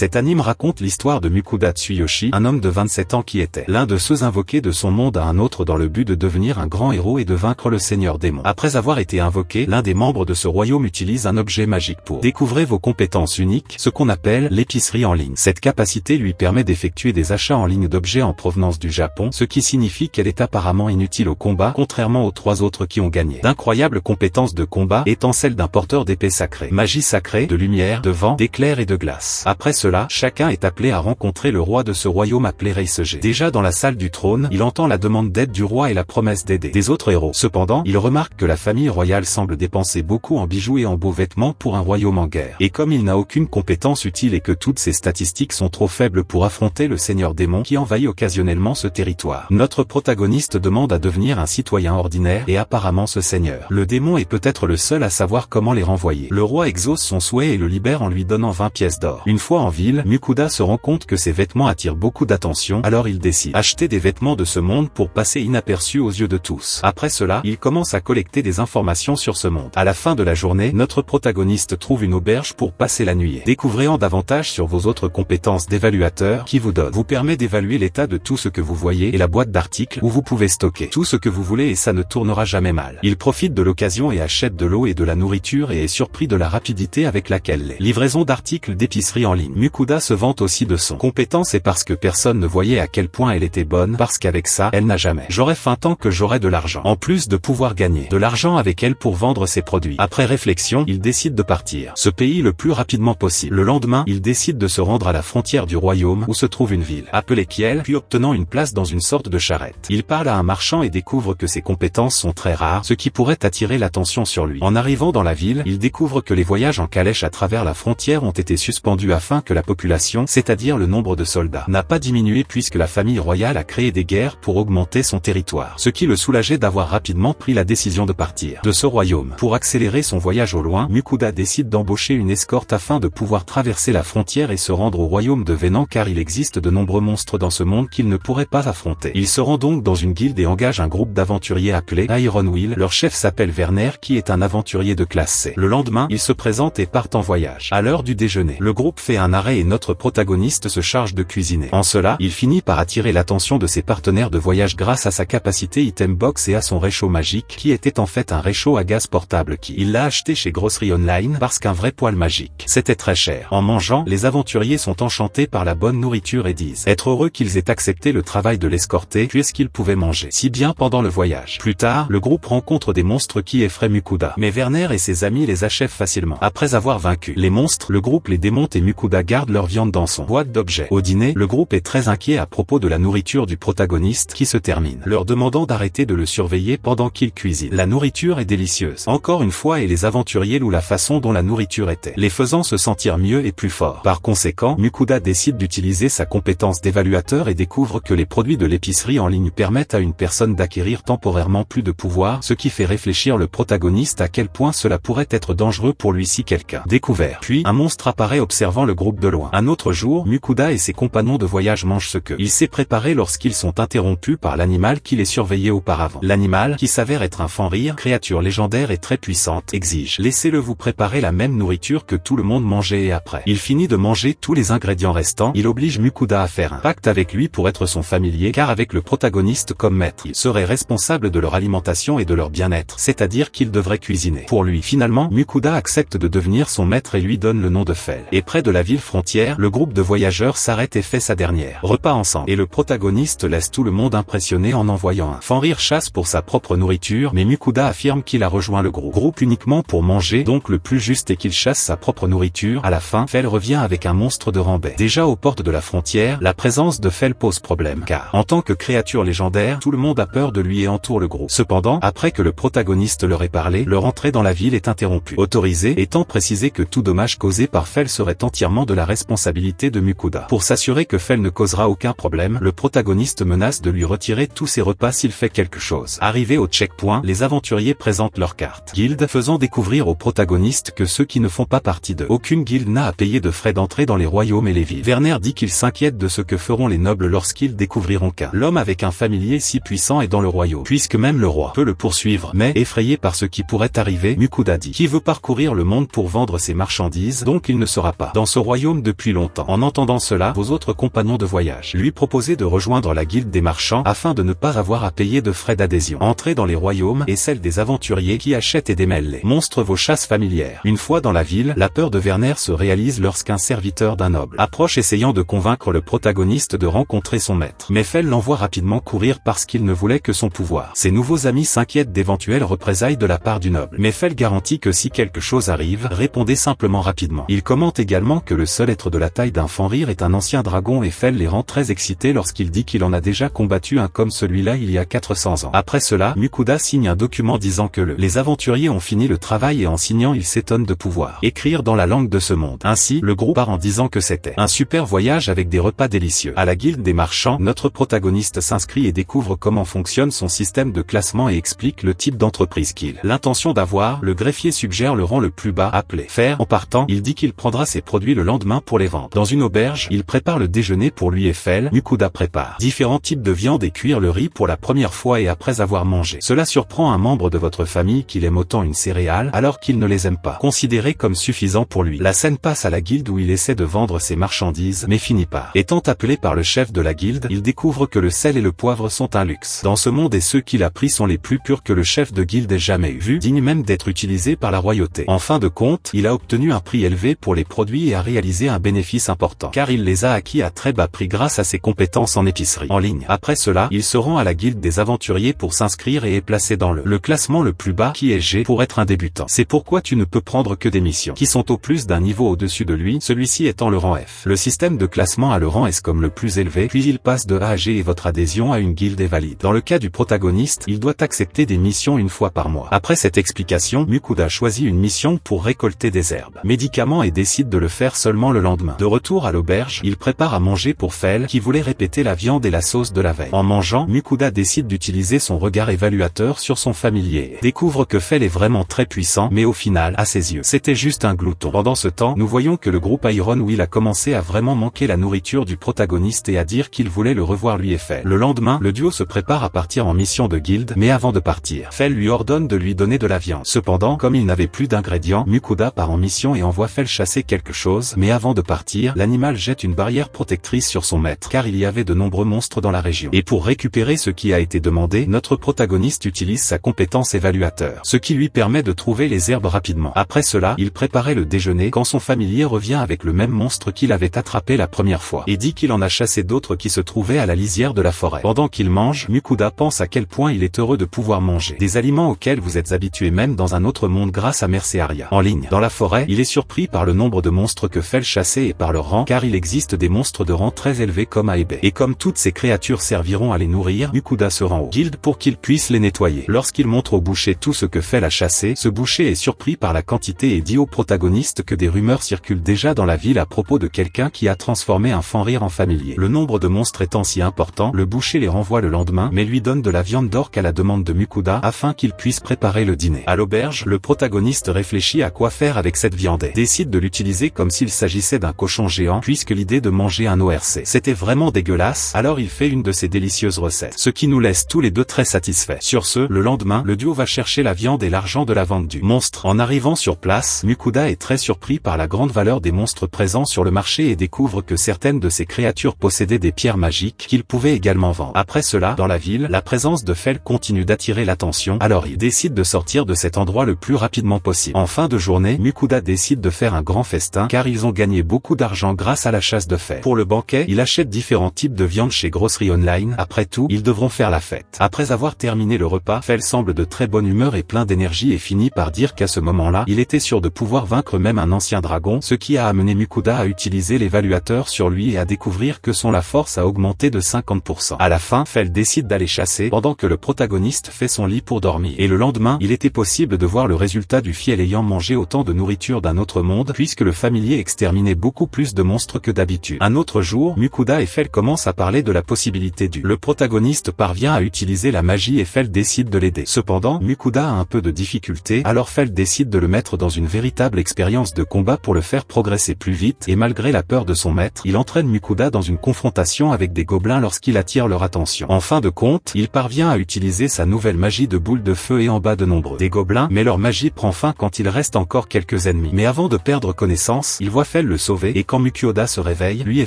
Cet anime raconte l'histoire de Mukuda Tsuyoshi, un homme de 27 ans qui était l'un de ceux invoqués de son monde à un autre dans le but de devenir un grand héros et de vaincre le seigneur démon. Après avoir été invoqué, l'un des membres de ce royaume utilise un objet magique pour découvrir vos compétences uniques, ce qu'on appelle l'épicerie en ligne. Cette capacité lui permet d'effectuer des achats en ligne d'objets en provenance du Japon, ce qui signifie qu'elle est apparemment inutile au combat, contrairement aux 3 autres qui ont gagné. D'incroyables compétences de combat étant celles d'un porteur d'épée sacrée, magie sacrée, de lumière, de vent, d'éclairs et de glace. Après cela, chacun est appelé à rencontrer le roi de ce royaume appelé Reisege. Déjà dans la salle du trône, il entend la demande d'aide du roi et la promesse d'aider des autres héros. Cependant, il remarque que la famille royale semble dépenser beaucoup en bijoux et en beaux vêtements pour un royaume en guerre. Et comme il n'a aucune compétence utile et que toutes ses statistiques sont trop faibles pour affronter le seigneur démon qui envahit occasionnellement ce territoire, notre protagoniste demande à devenir un citoyen ordinaire et apparemment ce seigneur, le démon, est peut-être le seul à savoir comment les renvoyer. Le roi exauce son souhait et le libère en lui donnant 20 pièces d'or. Une fois en ville, Mukuda se rend compte que ses vêtements attirent beaucoup d'attention, alors il décide d'acheter des vêtements de ce monde pour passer inaperçu aux yeux de tous. Après cela, il commence à collecter des informations sur ce monde. À la fin de la journée, notre protagoniste trouve une auberge pour passer la nuit. Découvrez en davantage sur vos autres compétences d'évaluateur qui vous permet d'évaluer l'état de tout ce que vous voyez et la boîte d'articles où vous pouvez stocker tout ce que vous voulez et ça ne tournera jamais mal. Il profite de l'occasion et achète de l'eau et de la nourriture et est surpris de la rapidité avec laquelle les livraisons d'articles d'épicerie en ligne. Mukuda se vante aussi de son compétence et parce que personne ne voyait à quel point elle était bonne, parce qu'avec ça, elle n'a jamais j'aurais faim tant que j'aurai de l'argent. En plus de pouvoir gagner de l'argent avec elle pour vendre ses produits. Après réflexion, il décide de partir ce pays le plus rapidement possible. Le lendemain, il décide de se rendre à la frontière du royaume où se trouve une ville appelée Kiel, puis obtenant une place dans une sorte de charrette. Il parle à un marchand et découvre que ses compétences sont très rares, ce qui pourrait attirer l'attention sur lui. En arrivant dans la ville, il découvre que les voyages en calèche à travers la frontière ont été suspendus afin que la population, c'est-à-dire le nombre de soldats, n'a pas diminué puisque la famille royale a créé des guerres pour augmenter son territoire, ce qui le soulageait d'avoir rapidement pris la décision de partir de ce royaume. Pour accélérer son voyage au loin, Mukuda décide d'embaucher une escorte afin de pouvoir traverser la frontière et se rendre au royaume de Venan car il existe de nombreux monstres dans ce monde qu'il ne pourrait pas affronter. Il se rend donc dans une guilde et engage un groupe d'aventuriers appelé Iron Will. Leur chef s'appelle Werner qui est un aventurier de classe C. Le lendemain, ils se présentent et partent en voyage. À l'heure du déjeuner, le groupe fait un arrêt et notre protagoniste se charge de cuisiner. En cela, il finit par attirer l'attention de ses partenaires de voyage grâce à sa capacité item box et à son réchaud magique qui était en fait un réchaud à gaz portable il l'a acheté chez Grocery Online parce qu'un vrai poêle magique, c'était très cher. En mangeant, les aventuriers sont enchantés par la bonne nourriture et disent être heureux qu'ils aient accepté le travail de l'escorter puisqu'ils pouvaient manger si bien pendant le voyage. Plus tard, le groupe rencontre des monstres qui effraient Mukuda, mais Werner et ses amis les achèvent facilement. Après avoir vaincu les monstres, le groupe les démonte et Mukuda garde leur viande dans son boîte d'objets. Au dîner, le groupe est très inquiet à propos de la nourriture du protagoniste qui se termine, leur demandant d'arrêter de le surveiller pendant qu'il cuisine. La nourriture est délicieuse, encore une fois, et les aventuriers louent la façon dont la nourriture était, les faisant se sentir mieux et plus forts. Par conséquent, Mukuda décide d'utiliser sa compétence d'évaluateur et découvre que les produits de l'épicerie en ligne permettent à une personne d'acquérir temporairement plus de pouvoir, ce qui fait réfléchir le protagoniste à quel point cela pourrait être dangereux pour lui si quelqu'un découvert. Puis, un monstre apparaît observant le groupe de loin. Un autre jour, Mukuda et ses compagnons de voyage mangent ce que il s'est préparé lorsqu'ils sont interrompus par l'animal qui les surveillait auparavant. L'animal, qui s'avère être un Fenrir, créature légendaire et très puissante, exige laissez-le vous préparer la même nourriture que tout le monde mangeait et après il finit de manger tous les ingrédients restants, il oblige Mukuda à faire un pacte avec lui pour être son familier car avec le protagoniste comme maître, il serait responsable de leur alimentation et de leur bien-être, c'est-à-dire qu'il devrait cuisiner pour lui. Finalement, Mukuda accepte de devenir son maître et lui donne le nom de Fel. Et près de la ville frontière, le groupe de voyageurs s'arrête et fait sa dernière repas ensemble. Et le protagoniste laisse tout le monde impressionné en envoyant un Fenrir chasse pour sa propre nourriture, mais Mukuda affirme qu'il a rejoint le groupe uniquement pour manger, donc le plus juste est qu'il chasse sa propre nourriture. À la fin, Fel revient avec un monstre de Rambay. Déjà aux portes de la frontière, la présence de Fel pose problème, car en tant que créature légendaire, tout le monde a peur de lui et entoure le groupe. Cependant, après que le protagoniste leur ait parlé, leur entrée dans la ville est interrompue. Autorisé, étant précisé que tout dommage causé par Fel serait entièrement de la responsabilité de Mukuda. Pour s'assurer que Fel ne causera aucun problème, le protagoniste menace de lui retirer tous ses repas s'il fait quelque chose. Arrivé au checkpoint, les aventuriers présentent leur carte guilde, faisant découvrir au protagoniste que ceux qui ne font pas partie de aucune guilde n'a à payer de frais d'entrée dans les royaumes et les villes. Werner dit qu'il s'inquiète de ce que feront les nobles lorsqu'ils découvriront qu'un l'homme avec un familier si puissant est dans le royaume, puisque même le roi peut le poursuivre. Mais, effrayé par ce qui pourrait arriver, Mukuda dit qu'il veut parcourir le monde pour vendre ses marchandises, donc il ne sera pas dans ce royaume royaume depuis longtemps. En entendant cela, vos autres compagnons de voyage lui proposaient de rejoindre la guilde des marchands afin de ne pas avoir à payer de frais d'adhésion. Entrez dans les royaumes et celle des aventuriers qui achètent et démêlent les monstres vos chasses familières. Une fois dans la ville, la peur de Werner se réalise lorsqu'un serviteur d'un noble approche essayant de convaincre le protagoniste de rencontrer son maître. Mais Fell l'envoie rapidement courir parce qu'il ne voulait que son pouvoir. Ses nouveaux amis s'inquiètent d'éventuelles représailles de la part du noble. Mais Fell garantit que si quelque chose arrive, répondez simplement rapidement. Il commente également que le seul être de la taille d'un Fenrir est un ancien dragon et Fell les rend très excités lorsqu'il dit qu'il en a déjà combattu un comme celui-là il y a 400 ans. Après cela, Mukuda signe un document disant que les aventuriers ont fini le travail et en signant il s'étonne de pouvoir écrire dans la langue de ce monde. Ainsi, le groupe part en disant que c'était un super voyage avec des repas délicieux. À la guilde des marchands, notre protagoniste s'inscrit et découvre comment fonctionne son système de classement et explique le type d'entreprise qu'il a l'intention d'avoir. Le greffier suggère le rang le plus bas appelé faire. En partant, il dit qu'il prendra ses produits le lendemain pour les vendre. Dans une auberge, il prépare le déjeuner pour lui et Fell. Mukuda prépare différents types de viande et cuire le riz pour la première fois et après avoir mangé. Cela surprend un membre de votre famille qu'il aime autant une céréale alors qu'il ne les aime pas. Considéré comme suffisant pour lui. La scène passe à la guilde où il essaie de vendre ses marchandises mais finit par étant appelé par le chef de la guilde, il découvre que le sel et le poivre sont un luxe dans ce monde et ceux qu'il a pris sont les plus purs que le chef de guilde ait jamais vu, dignes même d'être utilisés par la royauté. En fin de compte, il a obtenu un prix élevé pour les produits et a réalisé un bénéfice important car il les a acquis à très bas prix grâce à ses compétences en épicerie en ligne. Après cela, il se rend à la guilde des aventuriers pour s'inscrire et est placé dans le classement le plus bas qui est G pour être un débutant. C'est pourquoi tu ne peux prendre que des missions qui sont au plus d'un niveau au-dessus de lui, celui-ci étant le rang F. Le système de classement a le rang S comme le plus élevé, puis il passe de A à G et votre adhésion à une guilde est valide. Dans le cas du protagoniste, il doit accepter des missions une fois par mois. Après cette explication, Mukuda choisit une mission pour récolter des herbes, médicaments et décide de le faire seulement le lendemain. De retour à l'auberge, il prépare à manger pour Fell qui voulait répéter la viande et la sauce de la veille. En mangeant, Mukuda décide d'utiliser son regard évaluateur sur son familier. Découvre que Fell est vraiment très puissant, mais au final, à ses yeux, c'était juste un glouton. Pendant ce temps, nous voyons que le groupe Iron Will a commencé à vraiment manquer la nourriture du protagoniste et à dire qu'il voulait le revoir lui et Fell. Le lendemain, le duo se prépare à partir en mission de guilde, mais avant de partir, Fell lui ordonne de lui donner de la viande. Cependant, comme il n'avait plus d'ingrédients, Mukuda part en mission et envoie Fell chasser quelque chose, mais avant de partir, l'animal jette une barrière protectrice sur son maître, car il y avait de nombreux monstres dans la région. Et pour récupérer ce qui a été demandé, notre protagoniste utilise sa compétence évaluateur, ce qui lui permet de trouver les herbes rapidement. Après cela, il préparait le déjeuner quand son familier revient avec le même monstre qu'il avait attrapé la première fois, et dit qu'il en a chassé d'autres qui se trouvaient à la lisière de la forêt. Pendant qu'il mange, Mukuda pense à quel point il est heureux de pouvoir manger des aliments auxquels vous êtes habitués même dans un autre monde grâce à Mercearia. En ligne, dans la forêt, il est surpris par le nombre de monstres que Fell chassait et par leur rang, car il existe des monstres de rang très élevé comme A et B. Et comme toutes ces créatures serviront à les nourrir, Mukuda se rend au guilde pour qu'il puisse les nettoyer. Lorsqu'il montre au boucher tout ce que Fell a chassé, ce boucher est surpris par la quantité et dit au protagoniste que des rumeurs circulent déjà dans la ville à propos de quelqu'un qui a transformé un Fenrir en familier. Le nombre de monstres étant si important, le boucher les renvoie le lendemain mais lui donne de la viande d'orque à la demande de Mukuda afin qu'il puisse préparer le dîner. À l'auberge, le protagoniste réfléchit à quoi faire avec cette viande et décide de l'utiliser comme s'il s'agissait d'un cochon géant puisque l'idée de manger un ORC c'était vraiment dégueulasse, alors il fait une de ces délicieuses recettes, ce qui nous laisse tous les deux très satisfaits. Sur ce, le lendemain, le duo va chercher la viande et l'argent de la vente du monstre. En arrivant sur place, Mukuda est très surpris par la grande valeur des monstres présents sur le marché et découvre que certaines de ces créatures possédaient des pierres magiques qu'il pouvait également vendre. Après cela, dans la ville, la présence de Fell continue d'attirer l'attention, alors il décide de sortir de cet endroit le plus rapidement possible. En fin de journée, Mukuda décide de faire un grand festin car ils ont gagné beaucoup d'argent grâce à la chasse de Fell. Pour le banquet, il achète différents types de viande chez Grocery Online. Après tout, ils devront faire la fête. Après avoir terminé le repas, Fell semble de très bonne humeur et plein d'énergie et finit par dire qu'à ce moment-là, il était sûr de pouvoir vaincre même un ancien dragon, ce qui a amené Mukuda à utiliser l'évaluateur sur lui et à découvrir que la force a augmenté de 50%. À la fin, Fell décide d'aller chasser pendant que le protagoniste fait son lit pour dormir. Et le lendemain, il était possible de voir le résultat du fiel ayant mangé autant de nourriture d'un autre monde puisque le familier exterminait beaucoup plus de monstres que d'habitude. Un autre jour, Mukuda et Fell commencent à parler de la possibilité du. Le protagoniste parvient à utiliser la magie et Fell décide de l'aider. Cependant, Mukuda a un peu de difficulté, alors Fell décide de le mettre dans une véritable expérience de combat pour le faire progresser plus vite et malgré la peur de son maître, il entraîne Mukuda dans une confrontation avec des gobelins lorsqu'il attire leur attention. En fin de compte, il parvient à utiliser sa nouvelle magie de boule de feu et en bas de nombreux des gobelins, mais leur magie prend fin quand il reste encore quelques ennemis. Mais avant de perdre connaissance, il voit Fel le sauver et quand Mukyoda se réveille, lui et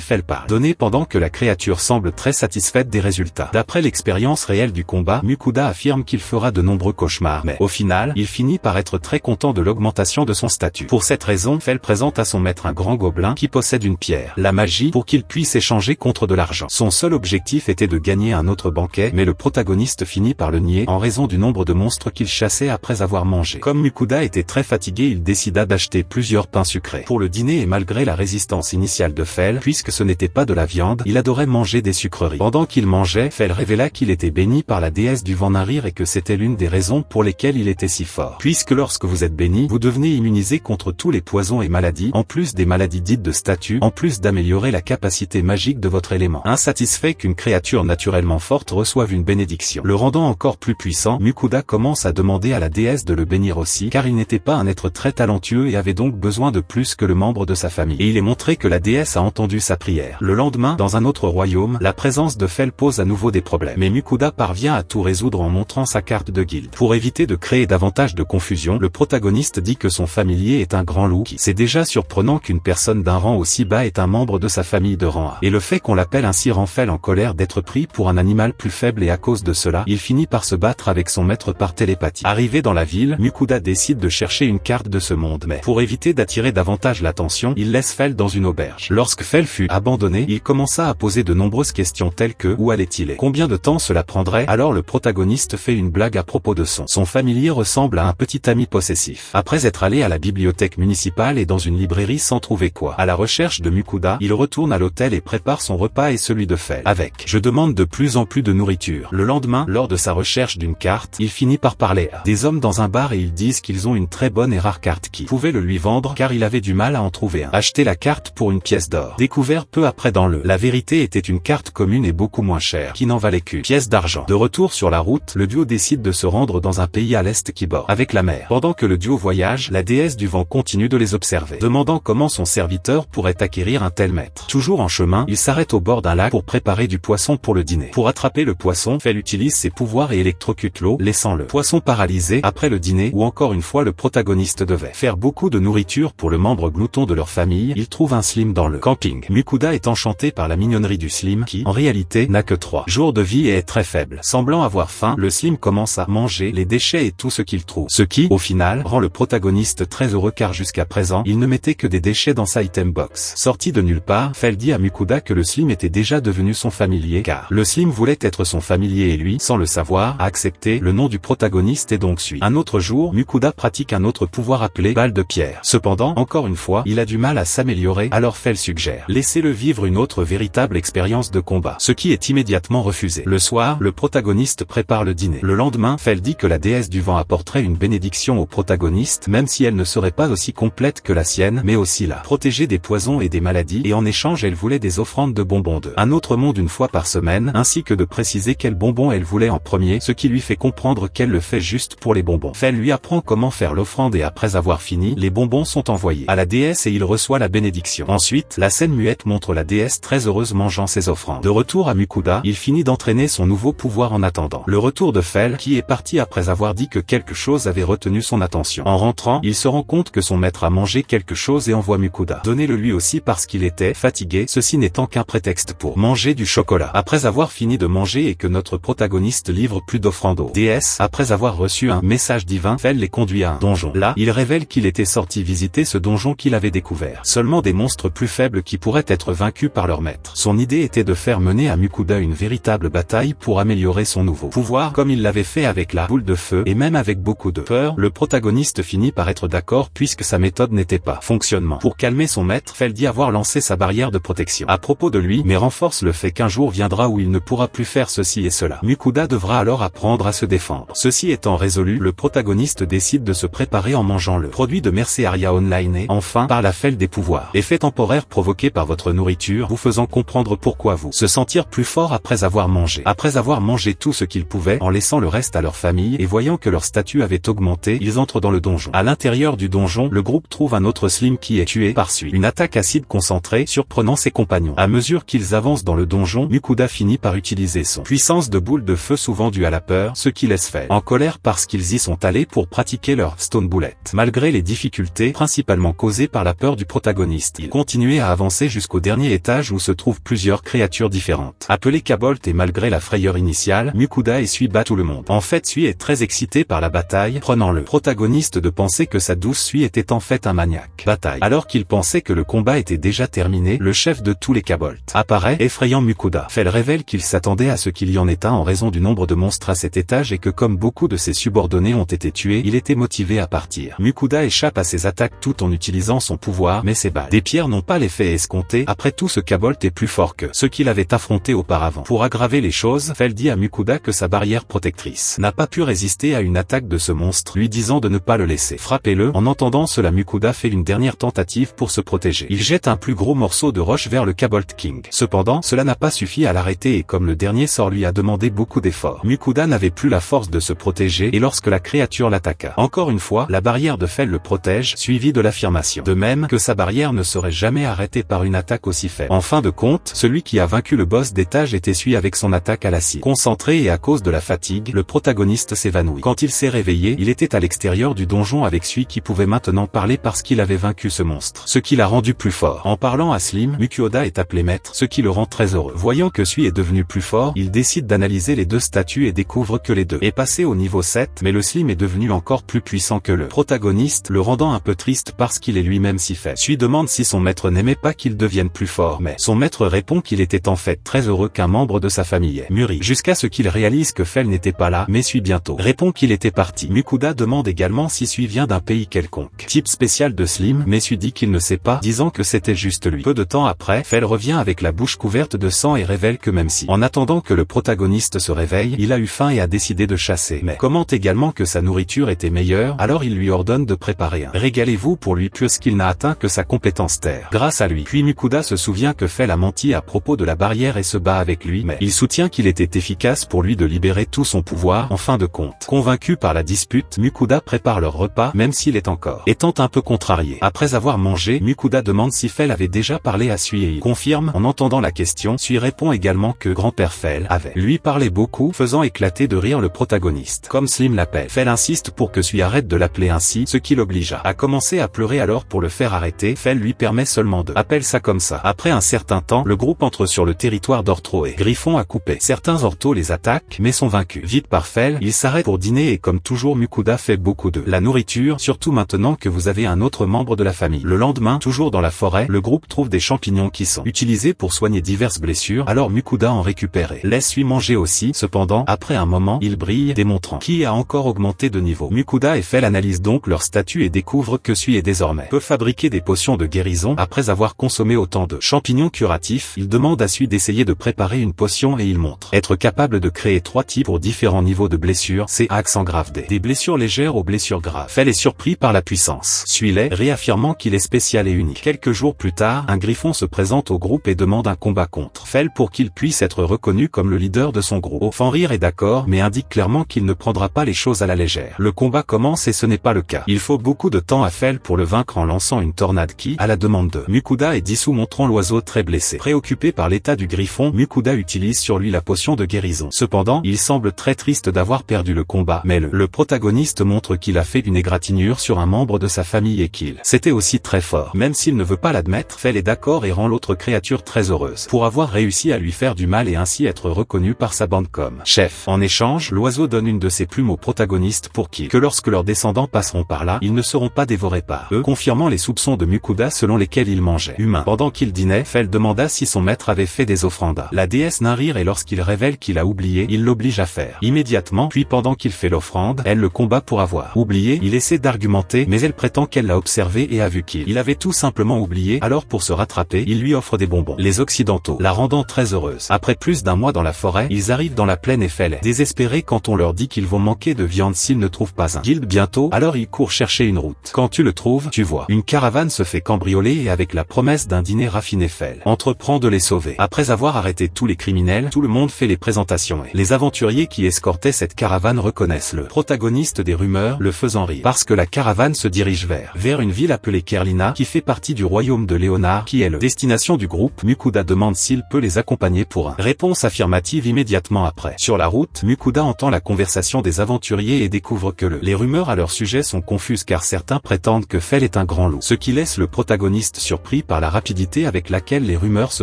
Fel parlent. Donné pendant que la créature semble très satisfaite des résultats. D'après l'expérience réelle du combat, Mukyoda affirme qu'il fera de nombreux cauchemars mais au final, il finit par être très content de l'augmentation de son statut. Pour cette raison, Fel présente à son maître un grand gobelin qui possède une pierre, la magie, pour qu'il puisse échanger contre de l'argent. Son seul objectif était de gagner un autre banquet, mais le protagoniste finit par le nier en raison du nombre de monstres qu'il chassait après avoir mangé. Comme Mukyoda était très fatigué, il décida d'acheter plusieurs pains sucrés pour le dîner et malgré la résistance initiale de Fel, puisque ce n'était pas de la viande, il adorait manger des sucreries. Pendant qu'il mangeait, Fel révéla qu'il était béni par la déesse du vent Narir et que c'était l'une des raisons pour lesquelles il était si fort. Puisque lorsque vous êtes béni, vous devenez immunisé contre tous les poisons et maladies, en plus des maladies dites de statut, en plus d'améliorer la capacité magique de votre élément. Insatisfait qu'une créature naturellement forte reçoive une bénédiction, le rendant encore plus puissant, Mukyoda commence à demander à la déesse de le bénir aussi, car il n'était pas un être très talentueux et avait donc besoin de plus que le membre de sa famille. Et il est montré que la déesse a entendu sa prière. Le lendemain, dans un autre royaume, la présence de Fel pose à nouveau des problèmes, mais Mukyoda parvient à tout résoudre en montrant sa carte de guilde. Pour éviter de créer davantage de confusion, le protagoniste dit que son familier est un grand loup qui, c'est déjà surprenant qu'une personne d'un rang aussi bas est un membre de sa famille de rang A. Et le fait qu'on l'appelle ainsi rend Fel en colère d'être pris pour un animal plus faible et à cause de cela, il finit par se battre avec son maître par télépathie. Arrivé dans la ville, Mukyoda décide de chercher une carte de ce monde mais, pour éviter d'attirer davantage l'attention, il laisse Fel dans une auberge. Lorsque Fel fut abandonné, il commença à poser de nombreuses questions telles que où allait-il et combien de temps cela prendrait. Alors le protagoniste fait une blague à propos de son familier ressemble à un petit ami possessif. Après être allé à la bibliothèque municipale et dans une librairie sans trouver quoi, à la recherche de Mukyoda, il retourne à l'hôtel et prépare son repas et celui de Fel. Avec « Je demande de plus en plus de nourriture ». Le lendemain, lors de sa recherche d'une carte, il finit par parler à des hommes dans un bar et ils disent qu'ils ont une très bonne et rare carte qui pouvait le lui vendre car il avait du mal à en trouver un. Acheter la carte pour une pièce d'or. Découvert peu après dans La vérité était une carte commune et beaucoup moins chère qui n'en valait qu'une pièce d'argent. De retour sur la route, le duo décide de se rendre dans un pays à l'est qui borde avec la mer. Pendant que le duo voyage, la déesse du vent continue de les observer, demandant comment son serviteur pourrait acquérir un tel maître. Toujours en chemin, il s'arrête au bord d'un lac pour préparer du poisson pour le dîner. Pour attraper le poisson, Fel utilise ses pouvoirs et électrocute l'eau, laissant le poisson paralysé. Après le dîner, où encore une fois le protagoniste devait faire beaucoup de nourriture pour le membre glouton de leur famille, il trouve un slim dans le camping. Mukyoda est enchanté par la mignonnerie du slim qui, en réalité, n'a que 3 jours de vie et est très faible. Semblant avoir faim, le slim commence à manger les déchets et tout ce qu'il trouve. Ce qui, au final, rend le protagoniste très heureux car jusqu'à présent, il ne mettait que des déchets dans sa item box. Sorti de nulle part, Fel dit à Mukyoda que le slim était déjà devenu son familier car le slim voulait être son familier et lui, sans le savoir, a accepté le nom du protagoniste et donc suit. Un autre jour, Mukyoda pratique un autre pouvoir appelé balle de pierre. Cependant, encore une fois, il a du mal à s'améliorer, alors Fel suggère laissez-le vivre une autre véritable expérience de combat, ce qui est immédiatement refusé. Le soir, le protagoniste prépare le dîner. Le lendemain, Fel dit que la déesse du vent apporterait une bénédiction au protagoniste, même si elle ne serait pas aussi complète que la sienne, mais aussi la protéger des poisons et des maladies, et en échange elle voulait des offrandes de bonbons de un autre monde une fois par semaine, ainsi que de préciser quels bonbons elle voulait en premier, ce qui lui fait comprendre qu'elle le fait juste pour les bonbons. Fel lui apprend comment faire l'offrande et après avoir fini, les bonbons sont envoyés à la déesse et il reçoit la bénédiction. Ensuite, la scène muette montre la déesse très heureuse mangeant ses offrandes. De retour à Mukyoda, il finit d'entraîner son nouveau pouvoir en attendant le retour de Fel, qui est parti après avoir dit que quelque chose avait retenu son attention. En rentrant, il se rend compte que son maître a mangé quelque chose et envoie Mukyoda donner-le lui aussi parce qu'il était fatigué, ceci n'étant qu'un prétexte pour manger du chocolat. Après avoir fini de manger et que notre protagoniste livre plus d'offrandes aux déesses, après avoir reçu un message divin, Fel les conduit à un donjon. Là, il révèle qu'il était sorti visiter ce donjon qu'il avait découvert. Seulement des monstres plus faibles qui pourraient être vaincus par leur maître. Son idée était de faire mener à Mukyoda une véritable bataille pour améliorer son nouveau pouvoir comme il l'avait fait avec la boule de feu et même avec beaucoup de peur. Le protagoniste finit par être d'accord puisque sa méthode n'était pas fonctionnement. Pour calmer son maître, Fel dit avoir lancé sa barrière de protection à propos de lui, mais renforce le fait qu'un jour viendra où il ne pourra plus faire ceci et cela. Mukyoda devra alors apprendre à se défendre. Ceci étant résolu, le protagoniste décide de se préparer en mangeant le produit de Mercearia Online et, enfin, par la Fel des pouvoirs. Effet temporaire provoqué par votre nourriture, vous faisant comprendre pourquoi vous se sentir plus fort après avoir mangé. Après avoir mangé tout ce qu'ils pouvaient, en laissant le reste à leur famille et voyant que leur statut avait augmenté, ils entrent dans le donjon. À l'intérieur du donjon, le groupe trouve un autre Slim qui est tué par suite une attaque acide concentrée, surprenant ses compagnons. À mesure qu'ils avancent dans le donjon, Mukyoda finit par utiliser son puissance de boule de feu souvent due à la peur, ce qui laisse Fel en colère parce qu'ils y sont allés pour pratiquer leur Stone Bullet. Malgré les difficultés principalement causées par la peur peur du protagoniste. Il continuait à avancer jusqu'au dernier étage où se trouvent plusieurs créatures différentes. Appelé Cabolt et malgré la frayeur initiale, Mukuda et Sui battent tout le monde. En fait, Sui est très excité par la bataille, prenant le protagoniste de penser que sa douce Sui était en fait un maniaque. Bataille. Alors qu'il pensait que le combat était déjà terminé, le chef de tous les Cabolt apparaît, effrayant Mukuda. Fel révèle qu'il s'attendait à ce qu'il y en ait un en raison du nombre de monstres à cet étage et que comme beaucoup de ses subordonnés ont été tués, il était motivé à partir. Mukuda échappe à ses attaques tout en utilisant son pouvoir, mais ses balles des pierres n'ont pas l'effet escompté. Après tout, ce Cabolt est plus fort que ce qu'il avait affronté auparavant. Pour aggraver les choses, Fel dit à Mukuda que sa barrière protectrice n'a pas pu résister à une attaque de ce monstre, lui disant de ne pas le laisser. Frappez-le. En entendant cela, Mukuda fait une dernière tentative pour se protéger. Il jette un plus gros morceau de roche vers le Cabolt King. Cependant, cela n'a pas suffi à l'arrêter et comme le dernier sort lui a demandé beaucoup d'efforts, Mukuda n'avait plus la force de se protéger et lorsque la créature l'attaqua, encore une fois, la barrière de Fel le protège, suivi de l'affirmation. De même que sa barrière ne serait jamais arrêtée par une attaque aussi faible. En fin de compte, celui qui a vaincu le boss d'étage était Sui avec son attaque à l'acide. Concentré et à cause de la fatigue, le protagoniste s'évanouit. Quand il s'est réveillé, il était à l'extérieur du donjon avec Sui qui pouvait maintenant parler parce qu'il avait vaincu ce monstre. Ce qui l'a rendu plus fort. En parlant à Slim, Mukuda est appelé maître, ce qui le rend très heureux. Voyant que Sui est devenu plus fort, il décide d'analyser les deux statues et découvre que les deux est passé au niveau 7, mais le Slim est devenu encore plus puissant que le protagoniste, le rendant un peu triste parce qu'il est lui-même si faible. Sui demande si son maître n'aimait pas qu'il devienne plus fort, mais son maître répond qu'il était en fait très heureux qu'un membre de sa famille ait mûri, jusqu'à ce qu'il réalise que Fel n'était pas là, mais Sui bientôt répond qu'il était parti. Mukuda demande également si Sui vient d'un pays quelconque. Type spécial de Slim, mais Sui dit qu'il ne sait pas, disant que c'était juste lui. Peu de temps après, Fel revient avec la bouche couverte de sang et révèle que même si, en attendant que le protagoniste se réveille, il a eu faim et a décidé de chasser, mais commente également que sa nourriture était meilleure, alors il lui ordonne de préparer un régalez-vous pour lui puisqu'il n'a atteint que sa compétence terre. Grâce à lui. Puis Mukuda se souvient que Fel a menti à propos de la barrière et se bat avec lui, mais il soutient qu'il était efficace pour lui de libérer tout son pouvoir en fin de compte. Convaincu par la dispute, Mukuda prépare leur repas même s'il est encore étant un peu contrarié. Après avoir mangé, Mukuda demande si Fel avait déjà parlé à Sui et il confirme en entendant la question. Sui répond également que grand-père Fel avait lui parlé beaucoup, faisant éclater de rire le protagoniste. Comme Slim l'appelle, Fel insiste pour que Sui arrête de l'appeler ainsi, ce qui l'obligea à commencer à pleurer. Alors pour le faire arrêter, Fel lui permet seulement de appelle ça comme ça. Après un certain temps, le groupe entre sur le territoire d'Ortro et Griffon à couper. Certains Orto les attaquent mais sont vaincus vite par Fel. Ils s'arrêtent pour dîner et comme toujours Mukuda fait beaucoup de la nourriture, surtout maintenant que vous avez un autre membre de la famille. Le lendemain, toujours dans la forêt, le groupe trouve des champignons qui sont utilisés pour soigner diverses blessures, alors Mukuda en récupère et laisse Sui manger aussi. Cependant, après un moment, il brille, démontrant qui a encore augmenté de niveau. Mukuda et Fel analysent donc leur statut et découvrent que Sui est désormais peut fabriquer des potions de guérison. Après avoir consommé autant de champignons curatifs, il demande à Sui d'essayer de préparer une potion et il montre être capable de créer 3 types pour différents niveaux de blessures, c'est accent grave des blessures légères aux blessures graves. Fel est surpris par la puissance. Sui l'est, réaffirmant qu'il est spécial et unique. Quelques jours plus tard, un griffon se présente au groupe et demande un combat contre Fel pour qu'il puisse être reconnu comme le leader de son groupe. Fanrir est d'accord mais indique clairement qu'il ne prendra pas les choses à la légère. Le combat commence et ce n'est pas le cas. Il faut beaucoup de temps à Fel pour le vaincre en lançant une tornade qui, à la demande de Mukuda, est dissous, montrant l'oiseau très blessé. Préoccupé par l'état du griffon, Mukuda utilise sur lui la potion de guérison. Cependant, il semble très triste d'avoir perdu le combat, mais le protagoniste montre qu'il a fait une égratignure sur un membre de sa famille et qu'il c'était aussi très fort. Même s'il ne veut pas l'admettre, Fel est d'accord et rend l'autre créature très heureuse pour avoir réussi à lui faire du mal et ainsi être reconnu par sa bande comme chef. En échange, l'oiseau donne une de ses plumes au protagoniste pour que lorsque leurs descendants passeront par là, ils ne seront pas dévorés par eux, confirmant les soupçons de Mukuda selon lesquels il mangeait humain. Pendant qu'il dînait, Fel demanda si son maître avait fait des offrandes. La déesse nain rire et lorsqu'il révèle qu'il a oublié, il l'oblige à faire immédiatement, puis pendant qu'il fait l'offrande, elle le combat pour avoir oublié. Il essaie d'argumenter, mais elle prétend qu'elle l'a observé et a vu qu'il avait tout simplement oublié, alors pour se rattraper, il lui offre des bonbons. Les occidentaux la rendant très heureuse. Après plus d'un mois dans la forêt, ils arrivent dans la plaine et Fel est désespéré quand on leur dit qu'ils vont manquer de viande s'ils ne trouvent pas un guilde bientôt, alors il court chercher une route. Quand tu le trouves, tu vois une caravane se fait cambrioler et avec la promesse d'un dîner raffiné, Fel entreprend de les sauver. Après avoir arrêté tous les criminels, tout le monde fait les présentations et les aventuriers qui escortaient cette caravane reconnaissent le protagoniste des rumeurs, le faisant rire parce que la caravane se dirige vers une ville appelée Kerlina qui fait partie du royaume de Léonard qui est le destination du groupe. Mukuda demande s'il peut les accompagner pour un réponse affirmative immédiatement après. Sur la route, Mukuda entend la conversation des aventuriers et découvre que les rumeurs à leur sujet sont confuses car certains prétendent que Fel est un grand loup, ce qui laisse le protagoniste surpris par la rapidité avec laquelle les rumeurs se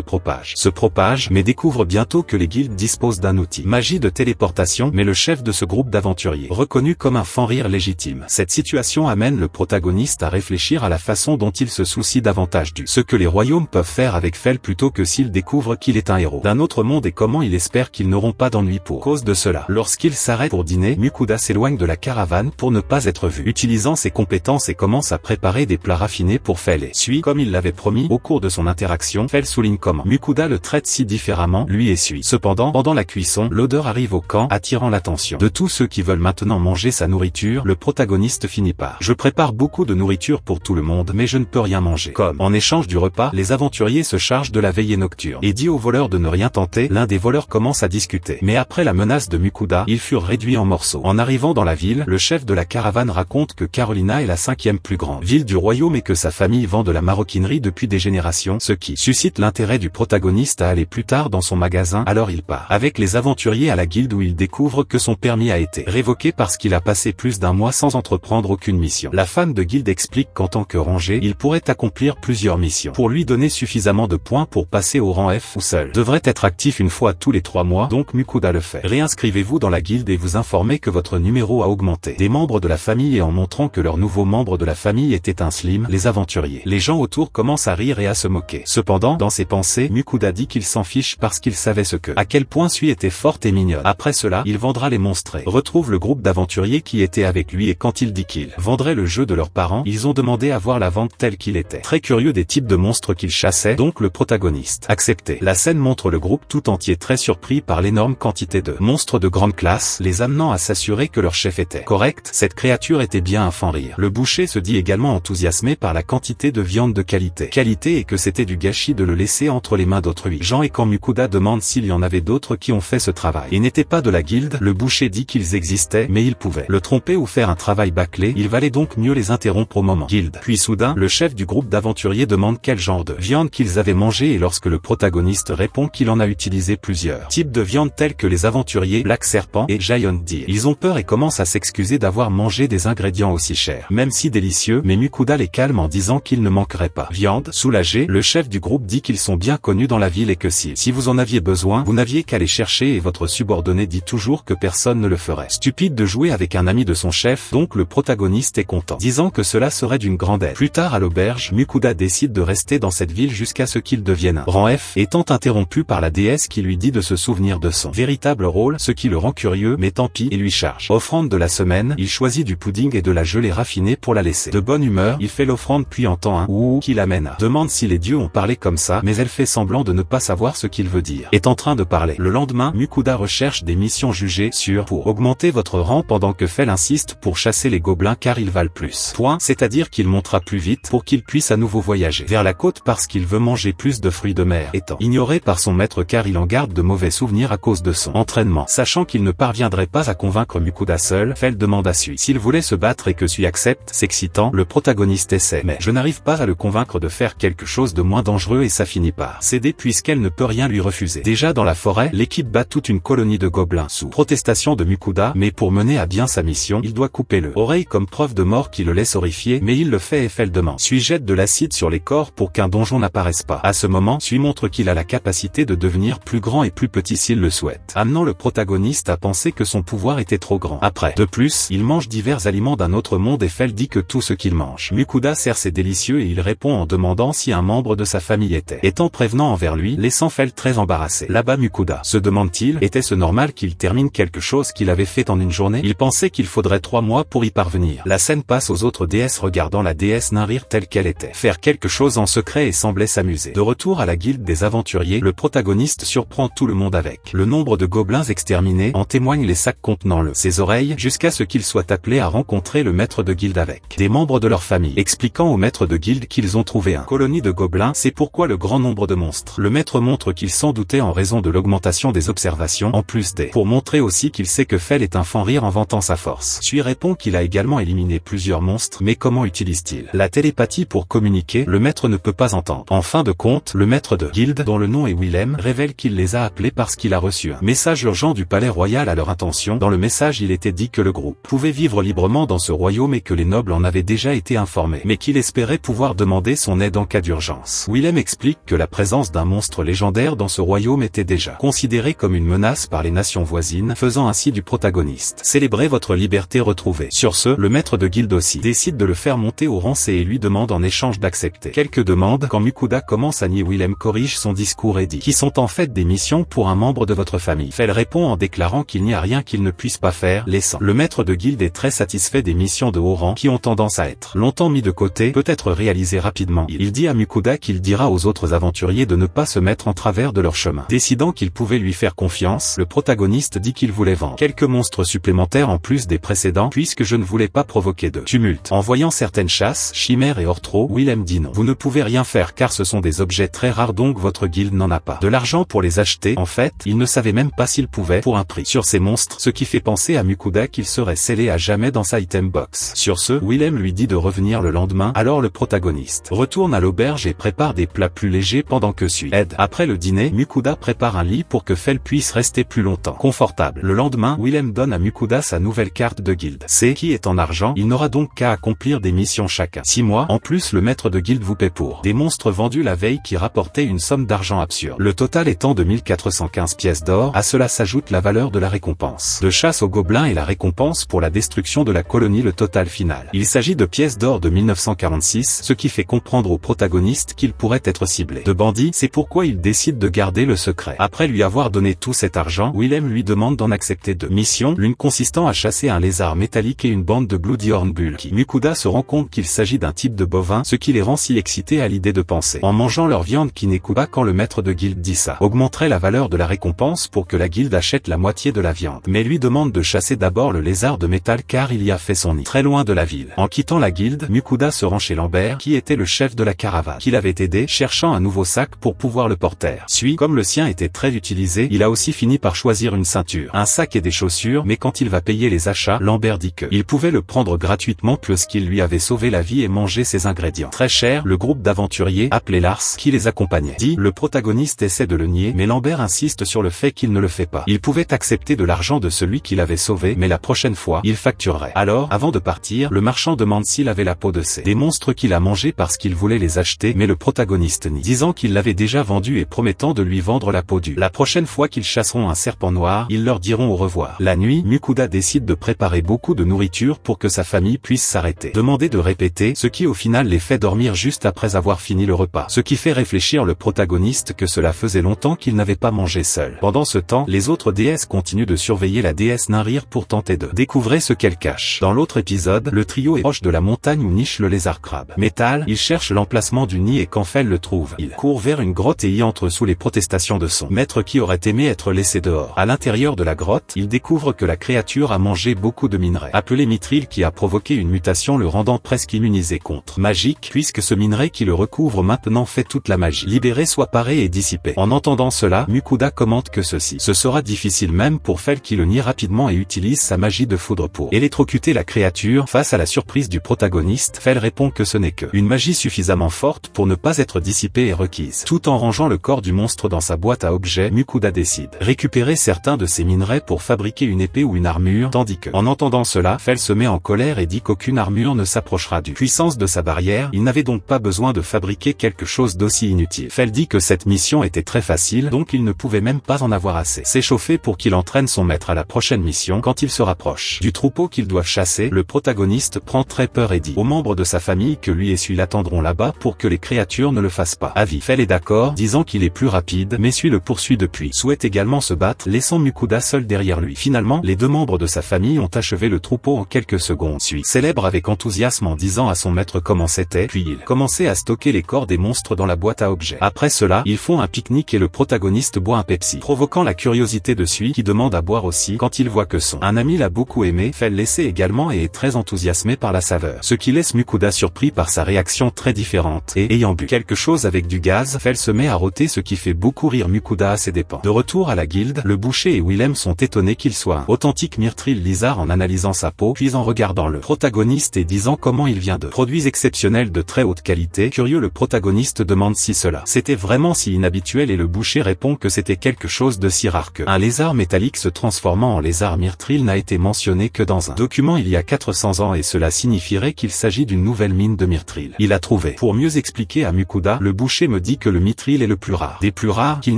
propagent, mais découvre bientôt que les guildes disposent d'un outil. Magie de téléportation, mais le chef de ce groupe d'aventuriers, reconnu comme un fan-rire légitime. Cette situation amène le protagoniste à réfléchir à la façon dont il se soucie davantage du ce que les royaumes peuvent faire avec Fel plutôt que s'il découvre qu'il est un héros d'un autre monde et comment il espère qu'ils n'auront pas d'ennui pour cause de cela. Lorsqu'il s'arrête pour dîner, Mukuda s'éloigne de la caravane pour ne pas être vu, utilisant ses compétences et commence à préparer des plats raffinés pour Fel et suit, comme il l'avait promis. Au cours de son interaction, Fel souligne comment Mukuda le traite si différemment, lui et suit. Cependant, pendant la cuisson, l'odeur arrive au camp, attirant l'attention de tous ceux qui veulent maintenant manger sa nourriture. Le protagoniste finit par: je prépare beaucoup de nourriture pour tout le monde mais je ne peux rien manger. Comme, en échange du repas, les aventuriers se chargent de la veillée nocturne et dit aux voleurs de ne rien tenter. L'un des voleurs commence à discuter, mais après la menace de Mukuda, ils furent réduits en morceaux. En arrivant dans la ville, le chef de la caravane raconte que Carolina est la 5e plus grande ville du royaume et que sa famille vend de la maroquinerie depuis des générations, ce qui suscite l'intérêt du protagoniste à aller plus tard dans son magasin. Alors il part avec les aventuriers à la guilde où il découvre que son permis a été révoqué parce qu'il a passé plus d'1 mois sans entreprendre aucune mission. La femme de guilde explique qu'en tant que ranger, il pourrait accomplir plusieurs missions pour lui donner suffisamment de points pour passer au rang F ou seul devrait être actif une fois tous les 3 mois, donc Mukuda le fait. Réinscrivez-vous dans la guilde et vous informez que votre numéro a augmenté. Des membres de la famille et en montrant que leur nouveau membre de la famille était un slim, les aventuriers. Les gens autour commencent à rire et à se moquer. Cependant, dans ses pensées, Mukuda dit qu'il s'en fiche parce qu'il savait à quel point Sui était forte et mignonne. Après cela, il vendra les monstres et retrouve le groupe d'aventuriers qui était avec lui et quand il dit qu'il vendrait le jeu de leurs parents, ils ont demandé à voir la vente telle qu'il était. Très curieux des types de monstres qu'il chassait, donc le protagoniste acceptait. La scène montre le groupe tout entier très surpris par l'énorme quantité de monstres de grande classe, les amenant à s'assurer que leur chef était correct. Cette créature était bien un fan-rire. Le boucher se dit également enthousiasmé par la quantité de viande de qualité et que c'était du gâchis de le laisser entre les mains d'autrui. Jean et quand Mukuda demande s'il y en avait d'autres qui ont fait ce travail et n'étaient pas de la guilde, le boucher dit qu'ils existaient mais ils pouvaient le tromper ou faire un travail bâclé, il valait donc mieux les interrompre au moment. Guilde. Puis soudain, le chef du groupe d'aventuriers demande quel genre de viande qu'ils avaient mangé et lorsque le protagoniste répond qu'il en a utilisé plusieurs types de viande tels que les aventuriers Black Serpent et Giant Deer, ils ont peur et commencent à s'excuser d'avoir mangé des ingrédients aussi chers, même si délicieux, mais Mukuda les calme en disant qu'il ne manquerait pas viande. Soulagé, le chef du groupe dit qu'ils sont bien connus dans la ville et que si vous en aviez besoin, vous n'aviez qu'à les chercher et votre subordonné dit toujours que personne ne le ferait. Stupide de jouer avec un ami de son chef, donc le protagoniste est content, disant que cela serait d'une grande aide. Plus tard à l'auberge, Mukuda décide de rester dans cette ville jusqu'à ce qu'il devienne un rang F, étant interrompu par la déesse qui lui dit de se souvenir de son véritable rôle, ce qui le rend curieux, mais tant pis, et lui charge. Offrande de la semaine, il choisit du pudding et de la gelée raffinée pour la laisser de bonne humeur, il fait l'offrande puis entend un ouh qui l'amène à demande si les dieux ont parlé comme ça, mais elle fait semblant de ne pas savoir ce qu'il veut dire. Est en train de parler. Le lendemain, Mukuda recherche des missions jugées sûres pour augmenter votre rang pendant que Fel insiste pour chasser les gobelins car ils valent plus. C'est-à-dire qu'il montera plus vite pour qu'il puisse à nouveau voyager vers la côte parce qu'il veut manger plus de fruits de mer, étant ignoré par son maître car il en garde de mauvais souvenirs à cause de son entraînement. Sachant qu'il ne parviendrait pas à convaincre Mukuda seul, Fel demande à Sui s'il voulait se battre et que Sui accepte, s'excitant, le protagoniste essaie, mais je n'arrive pas à le convaincre de faire quelque chose de moins dangereux et ça finit par céder puisqu'elle ne peut rien lui refuser. Déjà dans la forêt, l'équipe bat toute une colonie de gobelins sous protestation de Mukuda, mais pour mener à bien sa mission, il doit couper l'oreille comme preuve de mort qui le laisse horrifié, mais il le fait et Fel demande. Sui jette de l'acide sur les corps pour qu'un donjon n'apparaisse pas. À ce moment, Sui montre qu'il a la capacité de devenir plus grand et plus petit s'il le souhaite, amenant le protagoniste à penser que son pouvoir était trop grand. Après, de plus, il mange divers aliments d'un autre monde et Fel dit que tout ce qu'il mange. Mukuda sert ses délicieux et il répond en demandant si un membre de sa famille était, étant prévenant envers lui, laissant Fel très embarrassé. Là-bas Mukuda se demande-t-il, était-ce normal qu'il termine quelque chose qu'il avait fait en une journée? Il pensait qu'il faudrait 3 mois pour y parvenir. La scène passe aux autres déesses regardant la déesse nain rire telle qu'elle était, faire quelque chose en secret et semblait s'amuser. De retour à la guilde des aventuriers, le protagoniste surprend tout le monde avec le nombre de gobelins exterminés, en témoignent les sacs contenant ses oreilles, jusqu'à ce qu'il soit appelé à rencontrer le maître de guilde avec des membres de leur famille, expliquant au maître de guilde qu'ils ont trouvé une colonie de gobelins, c'est pourquoi le grand nombre de monstres. Le maître montre qu'il s'en doutait en raison de l'augmentation des observations, en plus pour montrer aussi qu'il sait que Fel est un fan-rire en vantant sa force. Sui répond qu'il a également éliminé plusieurs monstres, mais comment utilise-t-il la télépathie pour communiquer? Le maître ne peut pas entendre. En fin de compte, le maître de guilde, dont le nom est Willem, révèle qu'il les a appelés parce qu'il a reçu un message urgent du palais royal à leur intention. Dans le message il était dit que le groupe pouvait vivre librement dans ce royaume et que les nobles en avaient déjà été informés, mais qu'il qu'il espérait pouvoir demander son aide en cas d'urgence. Willem explique que la présence d'un monstre légendaire dans ce royaume était déjà considérée comme une menace par les nations voisines, faisant ainsi du protagoniste célébrer votre liberté retrouvée. Sur ce, le maître de guilde aussi décide de le faire monter au rang C et lui demande en échange d'accepter quelques demandes. Quand Mukuda commence à nier, Willem corrige son discours et dit qui sont en fait des missions pour un membre de votre famille. Fell répond en déclarant qu'il n'y a rien qu'il ne puisse pas faire, laissant le maître de guilde est très satisfait des missions de haut rang qui ont tendance à être longtemps mis de côté, peut être réalisées rapidement. Il dit à Mukuda qu'il dira aux autres aventuriers de ne pas se mettre en travers de leur chemin. Décidant qu'il pouvait lui faire confiance, le protagoniste dit qu'il voulait vendre quelques monstres supplémentaires en plus des précédents puisque je ne voulais pas provoquer de tumulte. En voyant certaines chasses, chimères et orthros, Willem dit non. Vous ne pouvez rien faire car ce sont des objets très rares donc votre guilde n'en a pas de l'argent pour les acheter. En fait, il ne savait même pas s'il pouvait pour un prix sur ces monstres, ce qui fait penser à Mukuda qu'il serait scellé à jamais dans sa item box. Sur ce, Willem lui dit de revenir le lendemain, alors le protagoniste retourne à l'auberge et prépare des plats plus légers pendant que suit Ed. Après le dîner, Mukuda prépare un lit pour que Fell puisse rester plus longtemps confortable. Le lendemain, Willem donne à Mukuda sa nouvelle carte de guilde C qui est en argent, il n'aura donc qu'à accomplir des missions chacun 6 mois. En plus, le maître de guilde vous paie pour des monstres vendus la veille qui rapportaient une somme d'argent absurde. Le total étant de 1415 pièces d'or, à cela s'ajoute la valeur de la récompense de chasse aux gobelins et la récompense pour la destruction de la colonie. Le total final, il s'agit de pièces d'or de 1946, ce qui fait comprendre au protagoniste qu'il pourrait être ciblé de bandits, c'est pourquoi il décide de garder le secret. Après lui avoir donné tout cet argent, Willem lui demande d'en accepter 2 missions, l'une consistant à chasser un lézard métallique et une bande de Bloody Hornbull qui Mukuda se rend compte qu'il s'agit d'un type de bovin, ce qui les rend si excités à l'idée de penser en mangeant leur viande qui n'écoute pas quand le maître de guilde dit ça augmenterait la valeur de la récompense pour que la guilde achète la moitié de la viande, mais lui demande de chasser d'abord le lézard de métal car il y a fait son nid très loin de la ville. En quittant la guilde, Mukuda se rend chez Lambert qui était le chef de la caravane qu'il avait aidé, cherchant un nouveau sac pour pouvoir le porter. Comme le sien était très utilisé, il a aussi fini par choisir une ceinture, un sac et des chaussures, mais quand il va payer les achats, Lambert dit que il pouvait le prendre gratuitement puisqu'il lui avait sauvé la vie et mangé ses ingrédients très chers. Le groupe d'aventuriers, appelé Lars, qui les accompagnait, dit le protagoniste essaie de le nier, mais Lambert insiste sur le fait qu'il ne le fait pas. Il pouvait accepter de l'argent de celui qui l'avait sauvé, mais la prochaine fois, il facturerait. Alors, avant de partir, le marchand demande s'il avait la peau de des monstres qu'il a mangés parce qu'il voulait les acheter, mais le protagoniste nie, disant qu'il l'avait déjà vendu et promettant de lui vendre la peau due. La prochaine fois qu'ils chasseront un serpent noir, ils leur diront au revoir. La nuit, Mukuda décide de préparer beaucoup de nourriture pour que sa famille puisse s'arrêter. Demander de répéter, ce qui au final les fait dormir juste après avoir fini le repas. Ce qui fait réfléchir le protagoniste que cela faisait longtemps qu'il n'avait pas mangé seul. Pendant ce temps, les autres déesses continuent de surveiller la déesse Ninrir pour tenter de découvrir ce qu'elle cache. Dans l'autre épisode, le trio est proche de la montagne où niche le lézard crabe métal. Il cherche l'emplacement du nid et quand Fell le trouve, il court vers une grotte et y entre sous les protestations de son maître qui aurait aimé être laissé dehors. À l'intérieur de la grotte, il découvre que la créature a mangé beaucoup de minerai, appelé mithril, qui a provoqué une mutation le rendant presque immunisé contre magique, puisque ce minerai qui le recouvre maintenant fait toute la magie libérée soit parée et dissipée. En entendant cela, Mukuda commente que ce sera difficile même pour Fell qui le nie rapidement et utilise sa magie de foudre pour électrocuter la créature. Face à la surprise du protagoniste, Fell répond que ce n'est que une magie suffisamment forte pour ne pas être dissipée et requise. Tout en rangeant le corps du monstre dans sa boîte à objets, Mukuda décide récupérer certains de ces minerais pour fabriquer une épée ou une armure, tandis que, en entendant cela, Fell se met en colère et dit qu'aucune armure ne s'approchera du puissance de sa barrière. Il n'avait donc pas besoin de fabriquer quelque chose d'aussi inutile. Fell dit que cette mission était très facile, donc il ne pouvait même pas en avoir assez. S'échauffer pour qu'il entraîne son maître à la prochaine mission. Quand il se rapproche du troupeau qu'ils doivent chasser, le protagoniste prend très peur et dit aux membres de sa famille que lui et Sui l'attendront là-bas pour que les créatures ne le fassent pas. Avis. Fell est d'accord, disant qu'il est plus rapide, mais Sui le poursuit depuis. Souhaite également se battre, laissant Mukuda seul derrière lui. Finalement, les deux membres de sa famille ont achevé le troupeau en quelques secondes. Sui célèbre avec enthousiasme en disant à son maître comment c'était, puis il commençait à stocker les corps des monstres dans la boîte à objets. Après cela, ils font un pique-nique et le protagoniste boit un Pepsi, provoquant la curiosité de Sui qui demande à boire aussi. Quand il voit que un ami l'a beaucoup aimé, Fell l'essaie également et est très enthousiasmé par la saveur, ce qui laisse Mukuda surpris par sa réaction très différente, et ayant bu quelque chose avec du gaz, Fell se met à rôter, ce qui fait beaucoup rire Mukuda à ses dépens. De retour à la guilde, le boucher et Willem sont étonnés qu'il soit un authentique mithril lizard en analysant sa peau, puis en regardant le protagoniste et disant comment il vient de produits exceptionnels de très haute qualité. Curieux, le protagoniste demande si cela c'était vraiment si inhabituel et le boucher répond que c'était quelque chose de si rare que un lézard métallique se transformant en lézard mithril n'a été mentionné que dans un document il y a 400 ans et cela signifierait qu'il s'agit d'une nouvelle nouvelle mine de mithril. Il a trouvé. Pour mieux expliquer à Mukuda, le boucher me dit que le mithril est le plus rare. Des plus rares, qu'il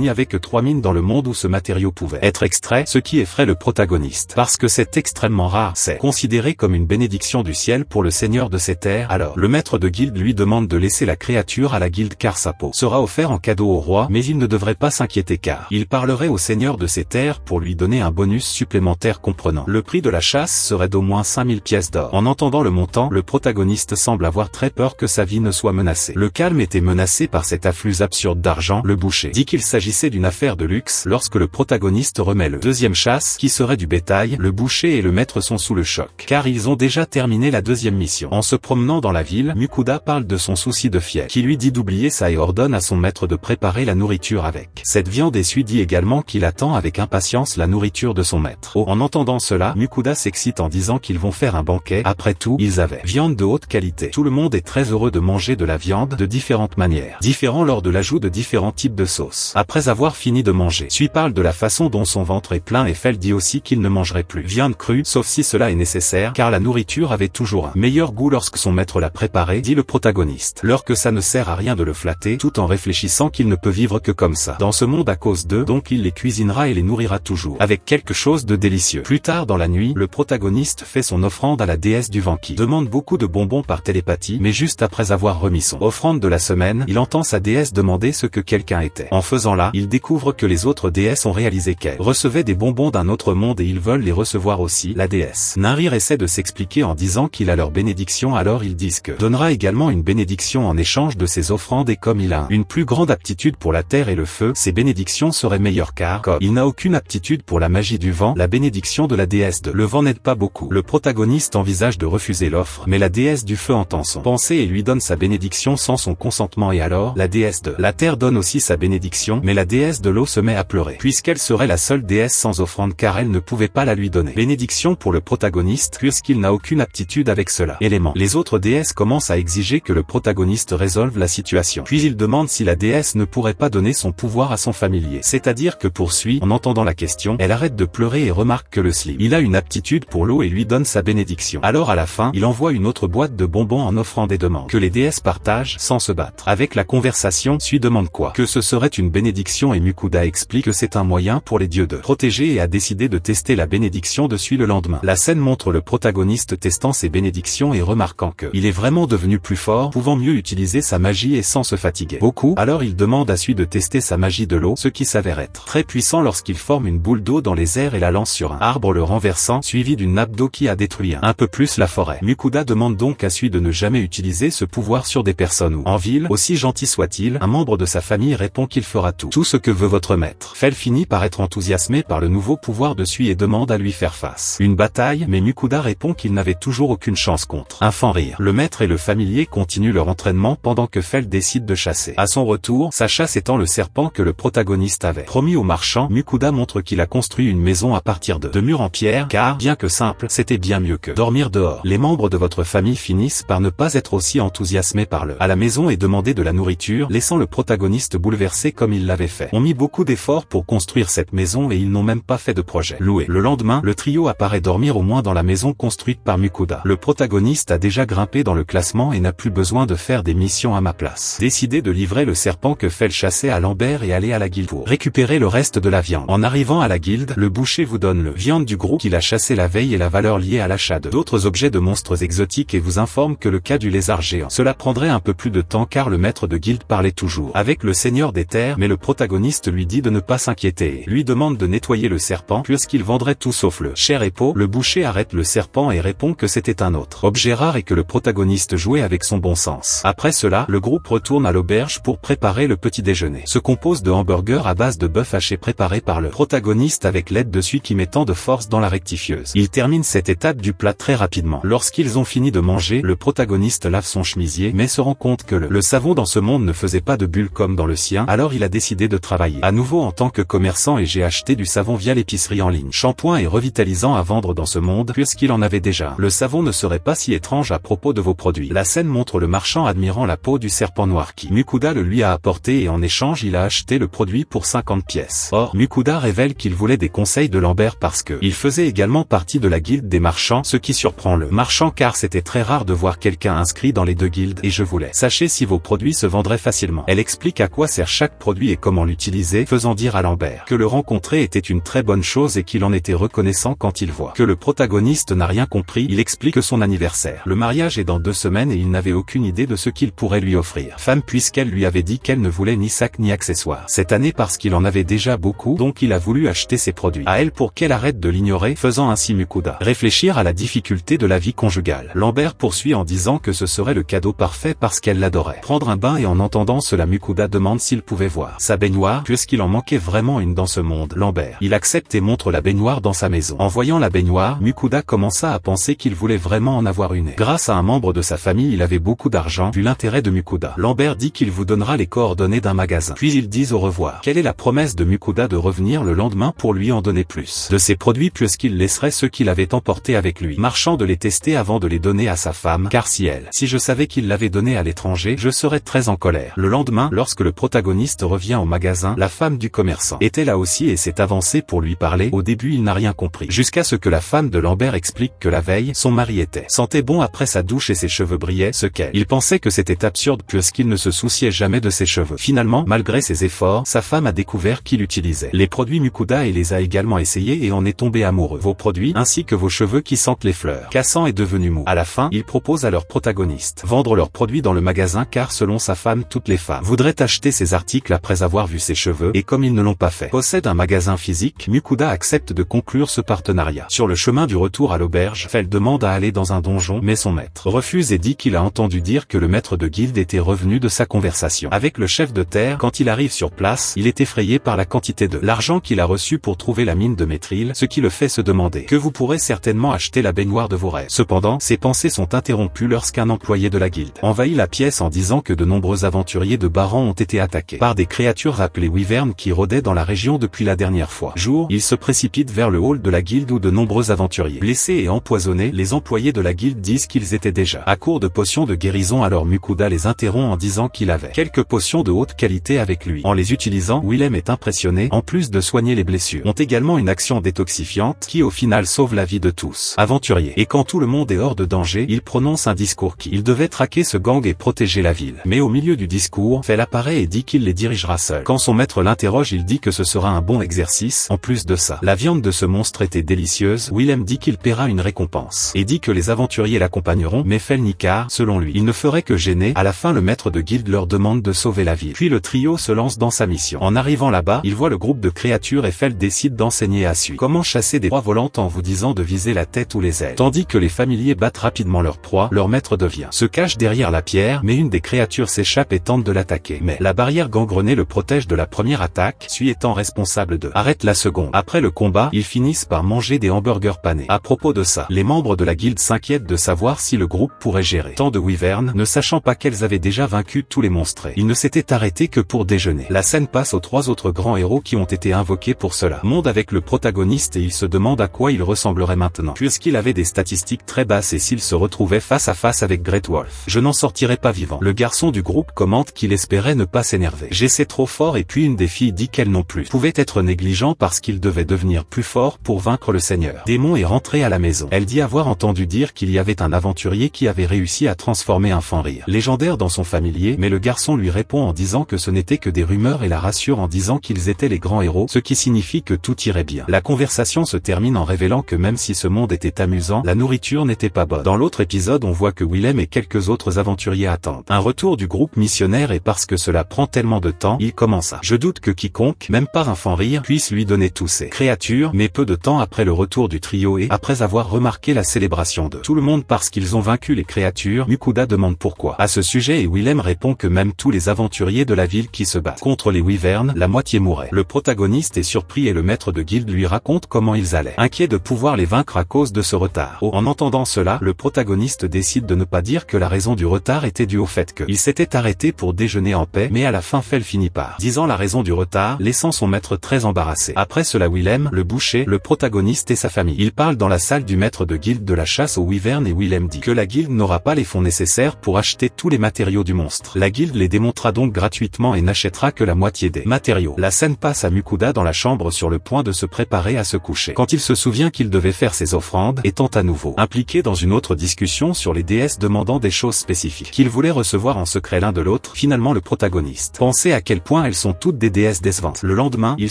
n'y avait que 3 mines dans le monde où ce matériau pouvait être extrait, ce qui effraie le protagoniste. Parce que c'est extrêmement rare, c'est considéré comme une bénédiction du ciel pour le seigneur de ces terres. Alors, le maître de guilde lui demande de laisser la créature à la guilde car sa peau sera offerte en cadeau au roi, mais il ne devrait pas s'inquiéter car il parlerait au seigneur de ces terres pour lui donner un bonus supplémentaire comprenant. Le prix de la chasse serait d'au moins 5000 pièces d'or. En entendant le montant, le protagoniste semble avoir très peur que sa vie ne soit menacée. Le calme était menacé par cet afflux absurde d'argent. Le boucher dit qu'il s'agissait d'une affaire de luxe. Lorsque le protagoniste remet le deuxième chasse, qui serait du bétail, le boucher et le maître sont sous le choc, car ils ont déjà terminé la deuxième mission. En se promenant dans la ville, Mukuda parle de son souci de fiel, qui lui dit d'oublier ça et ordonne à son maître de préparer la nourriture avec cette viande, et Sui dit également qu'il attend avec impatience la nourriture de son maître. Oh, en entendant cela, Mukuda s'excite en disant qu'ils vont faire un banquet. Après tout, ils avaient viande de haute qualité. Tout le monde est très heureux de manger de la viande de différentes manières, différents lors de l'ajout de différents types de sauces. Après avoir fini de manger, Sui parle de la façon dont son ventre est plein et Fel dit aussi qu'il ne mangerait plus viande crue, sauf si cela est nécessaire, car la nourriture avait toujours un meilleur goût lorsque son maître l'a préparée, dit le protagoniste. Lors que ça ne sert à rien de le flatter, tout en réfléchissant qu'il ne peut vivre que comme ça dans ce monde à cause d'eux, donc il les cuisinera et les nourrira toujours avec quelque chose de délicieux. Plus tard dans la nuit, le protagoniste fait son offrande à la déesse du vent qui demande beaucoup de bonbons par télépathie, mais juste après avoir remis son offrande de la semaine, il entend sa déesse demander ce que quelqu'un était. En faisant là, il découvre que les autres déesses ont réalisé qu'elles recevaient des bonbons d'un autre monde et ils veulent les recevoir aussi. La déesse Narir essaie de s'expliquer en disant qu'il a leur bénédiction, alors ils disent que donnera également une bénédiction en échange de ses offrandes, et comme il a une plus grande aptitude pour la terre et le feu, ses bénédictions seraient meilleures car comme il n'a aucune aptitude pour la magie du vent, la bénédiction de la déesse de le vent n'aide pas beaucoup. Le protagoniste envisage de refuser l'offre, mais la déesse du feu entend son pensée et lui donne sa bénédiction sans son consentement, et alors la déesse de la terre donne aussi sa bénédiction, mais la déesse de l'eau se met à pleurer, puisqu'elle serait la seule déesse sans offrande car elle ne pouvait pas la lui donner. Bénédiction pour le protagoniste puisqu'il n'a aucune aptitude avec cela élément. Les autres déesses commencent à exiger que le protagoniste résolve la situation, puis il demande si la déesse ne pourrait pas donner son pouvoir à son familier, c'est-à-dire que pour Sui, en entendant la question, elle arrête de pleurer et remarque que le slip il a une aptitude pour l'eau et lui donne sa bénédiction. Alors à la fin, il envoie une autre boîte de bonbons en offrant des demandes que les déesses partagent sans se battre. Avec la conversation, Sui demande quoi que ce serait une bénédiction et Mukuda explique que c'est un moyen pour les dieux de protéger et a décidé de tester la bénédiction de Sui le lendemain. La scène montre le protagoniste testant ses bénédictions et remarquant que il est vraiment devenu plus fort, pouvant mieux utiliser sa magie et sans se fatiguer beaucoup. Alors il demande à Sui de tester sa magie de l'eau, ce qui s'avère être très puissant lorsqu'il forme une boule d'eau dans les airs et la lance sur un arbre le renversant, suivi d'une nappe d'eau qui a détruit un peu plus la forêt. Mukuda demande donc à Sui de ne jamais utiliser ce pouvoir sur des personnes ou en ville, aussi gentil soit-il. Un membre de sa famille répond qu'il fera tout ce que veut votre maître. Fel finit par être enthousiasmé par le nouveau pouvoir de Sui et demande à lui faire face. Une bataille, mais Mukuda répond qu'il n'avait toujours aucune chance contre un fan rire. Le maître et le familier continuent leur entraînement pendant que Fel décide de chasser. À son retour, sa chasse étant le serpent que le protagoniste avait promis au marchand, Mukuda montre qu'il a construit une maison à partir de murs en pierre car, bien que simple, c'était bien mieux que dormir dehors. Les membres de votre famille finissent par ne pas être aussi enthousiasmés par le à la maison et demander de la nourriture, laissant le protagoniste bouleversé comme il l'avait fait. On mis beaucoup d'efforts pour construire cette maison et ils n'ont même pas fait de projet loué. Le lendemain, le trio apparaît dormir au moins dans la maison construite par Mukuda. Le protagoniste a déjà grimpé dans le classement et n'a plus besoin de faire des missions à ma place. Décidé de livrer le serpent que Fel chassait à Lambert et aller à la guilde pour récupérer le reste de la viande. En arrivant à la guilde, le boucher vous donne le viande du groupe qu'il a chassé la veille et la valeur liée à l'achat d'autres objets de monstres exotiques et vous informe que le cas du lézard géant, cela prendrait un peu plus de temps car le maître de guilde parlait toujours avec le seigneur des terres, mais le protagoniste lui dit de ne pas s'inquiéter et lui demande de nettoyer le serpent puisqu'il vendrait tout sauf le chair et peau. Le boucher arrête le serpent et répond que c'était un autre objet rare et que le protagoniste jouait avec son bon sens. Après cela, le groupe retourne à l'auberge pour préparer le petit déjeuner. Se compose de hamburgers à base de bœuf haché préparé par le protagoniste avec l'aide de Sui qui met tant de force dans la rectifieuse. Il termine cette étape du plat très rapidement. Lorsqu'ils ont fini de manger, le protagoniste lave son chemisier mais se rend compte que le savon dans ce monde ne faisait pas de bulles comme dans le sien, alors il a décidé de travailler à nouveau en tant que commerçant et j'ai acheté du savon via l'épicerie en ligne. Shampoing et revitalisant à vendre dans ce monde puisqu'il en avait déjà. Le savon ne serait pas si étrange à propos de vos produits. La scène montre le marchand admirant la peau du serpent noir qui Mukuda le lui a apporté et en échange il a acheté le produit pour 50 pièces. Or, Mukuda révèle qu'il voulait des conseils de Lambert parce que il faisait également partie de la guilde des marchands, ce qui surprend le marchand car c'était très rare de voir voir quelqu'un inscrit dans les deux guildes et je voulais. Sachez si vos produits se vendraient facilement. Elle explique à quoi sert chaque produit et comment l'utiliser, faisant dire à Lambert que le rencontrer était une très bonne chose et qu'il en était reconnaissant quand il voit que le protagoniste n'a rien compris. Il explique que son anniversaire, le mariage est dans 2 semaines et il n'avait aucune idée de ce qu'il pourrait lui offrir. Femme puisqu'elle lui avait dit qu'elle ne voulait ni sac ni accessoires cette année parce qu'il en avait déjà beaucoup, donc il a voulu acheter ses produits à elle pour qu'elle arrête de l'ignorer, faisant ainsi Mukuda réfléchir à la difficulté de la vie conjugale. Lambert poursuit en disant que ce serait le cadeau parfait parce qu'elle l'adorait. Prendre un bain et en entendant cela Mukuda demande s'il pouvait voir sa baignoire puisqu'il en manquait vraiment une dans ce monde. Lambert, il accepte et montre la baignoire dans sa maison. En voyant la baignoire, Mukuda commença à penser qu'il voulait vraiment en avoir une. Grâce à un membre de sa famille il avait beaucoup d'argent, vu l'intérêt de Mukuda. Lambert dit qu'il vous donnera les coordonnées d'un magasin. Puis ils disent au revoir. Quelle est la promesse de Mukuda de revenir le lendemain pour lui en donner plus de ses produits puisqu'il laisserait ceux qu'il avait emportés avec lui, marchant de les tester avant de les donner à sa femme, car si je savais qu'il l'avait donné à l'étranger, je serais très en colère. Le lendemain, lorsque le protagoniste revient au magasin, la femme du commerçant était là aussi et s'est avancée pour lui parler. Au début il n'a rien compris, jusqu'à ce que la femme de Lambert explique que la veille, son mari sentait bon après sa douche et ses cheveux brillaient, il pensait que c'était absurde puisqu'il ne se souciait jamais de ses cheveux. Finalement, malgré ses efforts, sa femme a découvert qu'il utilisait les produits Mukuda et les a également essayés et en est tombé amoureux. Vos produits, ainsi que vos cheveux qui sentent les fleurs. Cassant est devenu mou. À la fin, il propose à leur protagoniste vendre leurs produits dans le magasin car selon sa femme, toutes les femmes voudraient acheter ces articles après avoir vu ses cheveux et comme ils ne l'ont pas fait, possède un magasin physique, Mukuda accepte de conclure ce partenariat. Sur le chemin du retour à l'auberge, Fell demande à aller dans un donjon mais son maître refuse et dit qu'il a entendu dire que le maître de guilde était revenu de sa conversation avec le chef de terre. Quand il arrive sur place, il est effrayé par la quantité de l'argent qu'il a reçu pour trouver la mine de Métril, ce qui le fait se demander que vous pourrez certainement acheter la baignoire de vos rêves. Cependant, ses pensées sont interrompues lorsqu'un employé de la guilde envahit la pièce en disant que de nombreux aventuriers de Baran ont été attaqués par des créatures appelées wyvernes qui rôdaient dans la région depuis la dernière fois. Il se précipite vers le hall de la guilde où de nombreux aventuriers blessés et empoisonnés, les employés de la guilde disent qu'ils étaient déjà à court de potions de guérison. Alors Mukuda les interrompt en disant qu'il avait quelques potions de haute qualité avec lui. En les utilisant, Willem est impressionné. En plus de soigner les blessures, ont également une action détoxifiante qui au final sauve la vie de tous aventuriers. Et quand tout le monde est hors de danger, il prononce un discours qu'il devait traquer ce gang et protéger la ville. Mais au milieu du discours, Fell apparaît et dit qu'il les dirigera seul. Quand son maître l'interroge, il dit que ce sera un bon exercice. En plus de ça, la viande de ce monstre était délicieuse. Willem dit qu'il paiera une récompense et dit que les aventuriers l'accompagneront, mais Fell nie car, selon lui, il ne ferait que gêner. À la fin, le maître de guilde leur demande de sauver la ville. Puis le trio se lance dans sa mission. En arrivant là-bas, il voit le groupe de créatures et Fell décide d'enseigner à Sui comment chasser des proies volantes en vous disant de viser la tête ou les ailes. Tandis que les familiers battent rapidement leur proie, leur maître se cache derrière la pierre, mais une des créatures s'échappe et tente de l'attaquer. Mais la barrière gangrenée le protège de la première attaque, Sui étant responsable de arrête la seconde. Après le combat, ils finissent par manger des hamburgers panés. À propos de ça, les membres de la guilde s'inquiètent de savoir si le groupe pourrait gérer tant de wyvernes, ne sachant pas qu'elles avaient déjà vaincu tous les monstres. Ils ne s'étaient arrêtés que pour déjeuner. La scène passe aux 3 autres grands héros qui ont été invoqués pour cela. Monde avec le protagoniste et il se demande à quoi il ressemblerait maintenant, puisqu'il avait des statistiques très basses et s'il se retrouvait face à face avec Great Wolf. Je n'en sortirai pas vivant. Le garçon du groupe commente qu'il espérait ne pas s'énerver. J'essaie trop fort et puis une des filles dit qu'elle non plus pouvait être négligent parce qu'il devait devenir plus fort pour vaincre le seigneur démon et rentrer à la maison. Elle dit avoir entendu dire qu'il y avait un aventurier qui avait réussi à transformer un fan-rire légendaire dans son familier, mais le garçon lui répond en disant que ce n'était que des rumeurs et la rassure en disant qu'ils étaient les grands héros, ce qui signifie que tout irait bien. La conversation se termine en révélant que même si ce monde était amusant, la nourriture n'était pas bonne. Dans l'autre épisode, on voit que Willem et quelques autres aventuriers attendent un retour du groupe missionnaire et parce que cela prend tellement de temps, il commence à je doute que quiconque, même pas un fan-rire, puisse lui donner tous ces créatures, mais peu de temps après le retour du trio et après avoir remarqué la célébration de tout le monde parce qu'ils ont vaincu les créatures, Mukuda demande pourquoi à ce sujet et Willem répond que même tous les aventuriers de la ville qui se battent contre les wyvernes, la moitié mourrait. Le protagoniste est surpris et le maître de guilde lui raconte comment ils allaient, inquiet de pouvoir les vaincre à cause de ce retard. En entendant cela, le protagoniste décide de ne pas dire que la raison du retard était due au fait qu'il s'était arrêté pour déjeuner en paix, mais à la fin Fell finit par disant la raison du retard, laissant son maître très embarrassé. Après cela Willem, le boucher, le protagoniste et sa famille. Il parle dans la salle du maître de guilde de la chasse aux wyvernes et Willem dit que la guilde n'aura pas les fonds nécessaires pour acheter tous les matériaux du monstre. La guilde les démontera donc gratuitement et n'achètera que la moitié des matériaux. La scène passe à Mukuda dans la chambre sur le point de se préparer à se coucher. Quand il se souvient qu'il devait faire ses offrandes, étant à nouveau impliqué dans une autre discussion sur les déesses demandant des choses spécifiques qu'ils voulaient recevoir en secret l'un de l'autre. Finalement le protagoniste pensait à quel point elles sont toutes des déesses décevantes. Le lendemain, ils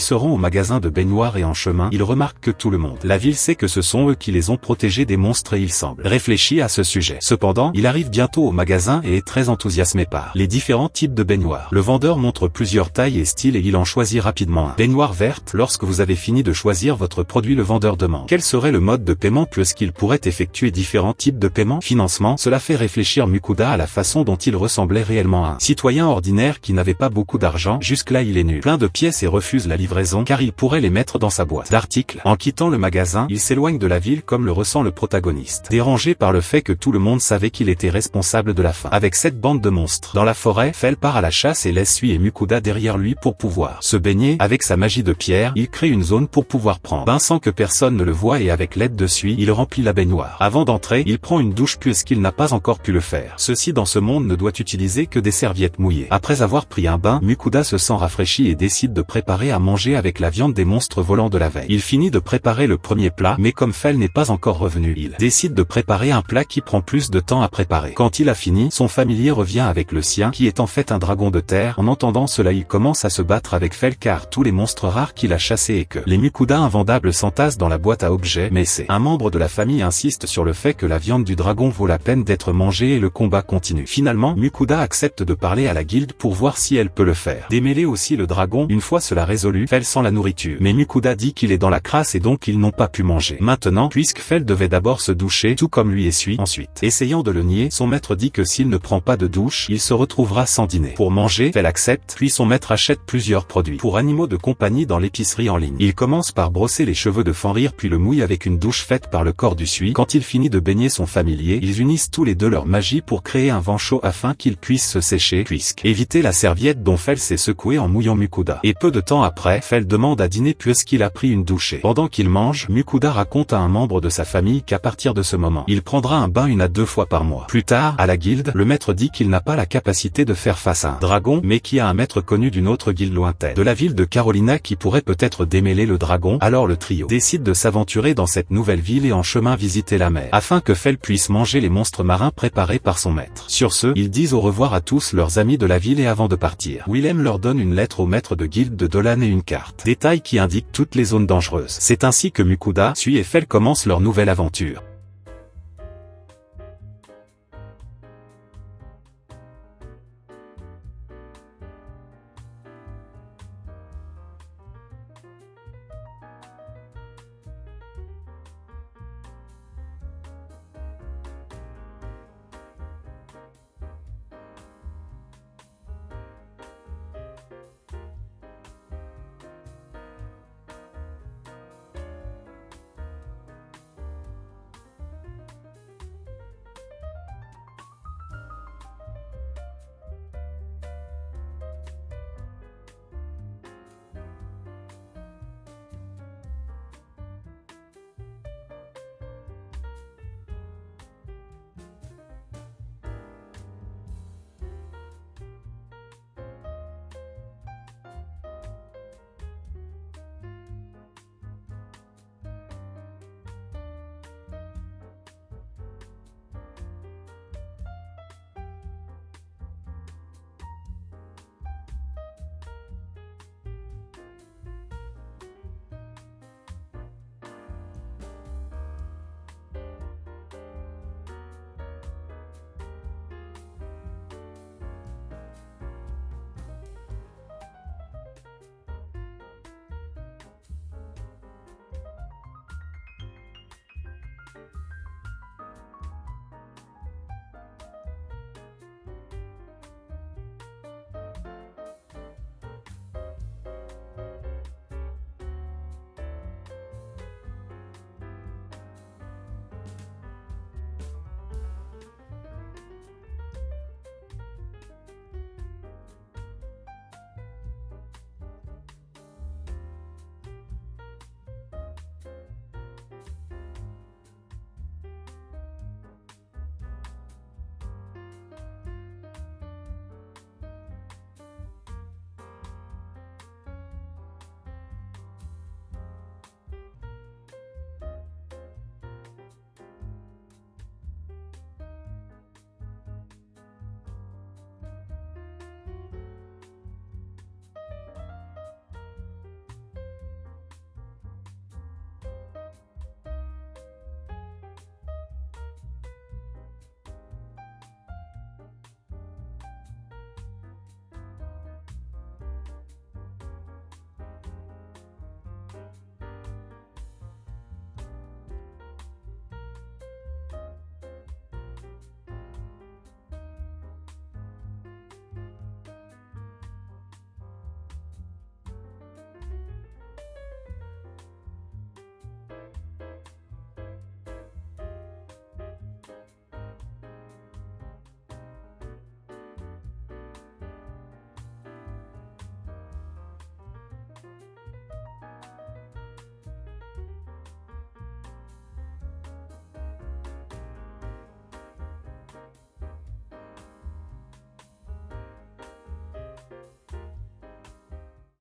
seront au magasin de baignoire et en chemin, il remarque que tout le monde, la ville sait que ce sont eux qui les ont protégés des monstres et il semble réfléchir à ce sujet. Cependant, il arrive bientôt au magasin et est très enthousiasmé par les différents types de baignoires. Le vendeur montre plusieurs tailles et styles et il en choisit rapidement un. Baignoire verte. Lorsque vous avez fini de choisir votre produit, le vendeur demande quel serait le mode de paiement puisqu'il pourrait effectuer différents types de paiement. Financement. Cela fait réfléchir Mukuda à la façon dont il ressemblait réellement à un citoyen ordinaire qui n'avait pas beaucoup d'argent. Jusque-là il est nul, plein de pièces et refuse la livraison car il pourrait les mettre dans sa boîte d'articles. En quittant le magasin, il s'éloigne de la ville comme le ressent le protagoniste, dérangé par le fait que tout le monde savait qu'il était responsable de la fin. Avec cette bande de monstres dans la forêt, Fell part à la chasse et laisse lui et Mukuda derrière lui pour pouvoir se baigner. Avec sa magie de pierre, il crée une zone pour pouvoir prendre bain sans que personne ne le voie et avec l'aide de Sui, il remplit la baignoire. Avant d'entrer, il prend une douche puisqu'il n'a pas encore pu le faire. Ceci dans ce monde ne doit utiliser que des serviettes mouillées. Après avoir pris un bain, Mukuda se sent rafraîchi et décide de préparer à manger avec la viande des monstres volants de la veille. Il finit de préparer le premier plat, mais comme Fell n'est pas encore revenu, il décide de préparer un plat qui prend plus de temps à préparer. Quand il a fini, son familier revient avec le sien qui est en fait un dragon de terre. En entendant cela, il commence à se battre avec Fell car tous les monstres rares qu'il a chassés et que les Mukuda invendables s'entassent dans la boîte à objets, mais c'est un membre de la famille insiste sur le fait que la viande du dragon vaut la peine d'être mangée et le combat continue. Finalement, Mukuda accepte de parler à la guilde pour voir si elle peut le faire. Démêler aussi le dragon. Une fois cela résolu, Fell sent la nourriture, mais Mukuda dit qu'il est dans la crasse et donc ils n'ont pas pu manger. Maintenant, puisque Fell devait d'abord se doucher, tout comme lui et Sui. Ensuite, essayant de le nier, son maître dit que s'il ne prend pas de douche, il se retrouvera sans dîner. Pour manger, Fell accepte, puis son maître achète plusieurs produits pour animaux de compagnie dans l'épicerie en ligne. Il commence par brosser les cheveux de Fenrir puis le mouille avec une douche faite par le corps du Sui. Quand il finit de baigner son familier, ils unissent tous les deux leur magie pour créer un vent chaud afin qu'il puisse se sécher, puisque éviter la serviette dont Fell s'est secoué en mouillant Mukuda. Et peu de temps après, Fell demande à dîner puisqu'il a pris une douche. Pendant qu'il mange, Mukuda raconte à un membre de sa famille qu'à partir de ce moment, il prendra un bain 1 à 2 fois par mois. Plus tard, à la guilde, le maître dit qu'il n'a pas la capacité de faire face à un dragon, mais qui a un maître connu d'une autre guilde lointaine de la ville de Carolina qui pourrait peut-être démêler le dragon. Alors le trio décide de s'aventurer dans cette nouvelle ville et en chemin visiter la mer, afin que Fell puisse manger les monstres marins préparés par son maître. Sur ce, ils disent au revoir à tous leurs amis de la ville et avant de partir, Willem leur donne une lettre au maître de guilde de Dolan et une carte. Détail qui indique toutes les zones dangereuses. C'est ainsi que Mukuda, Sui et Fell commencent leur nouvelle aventure.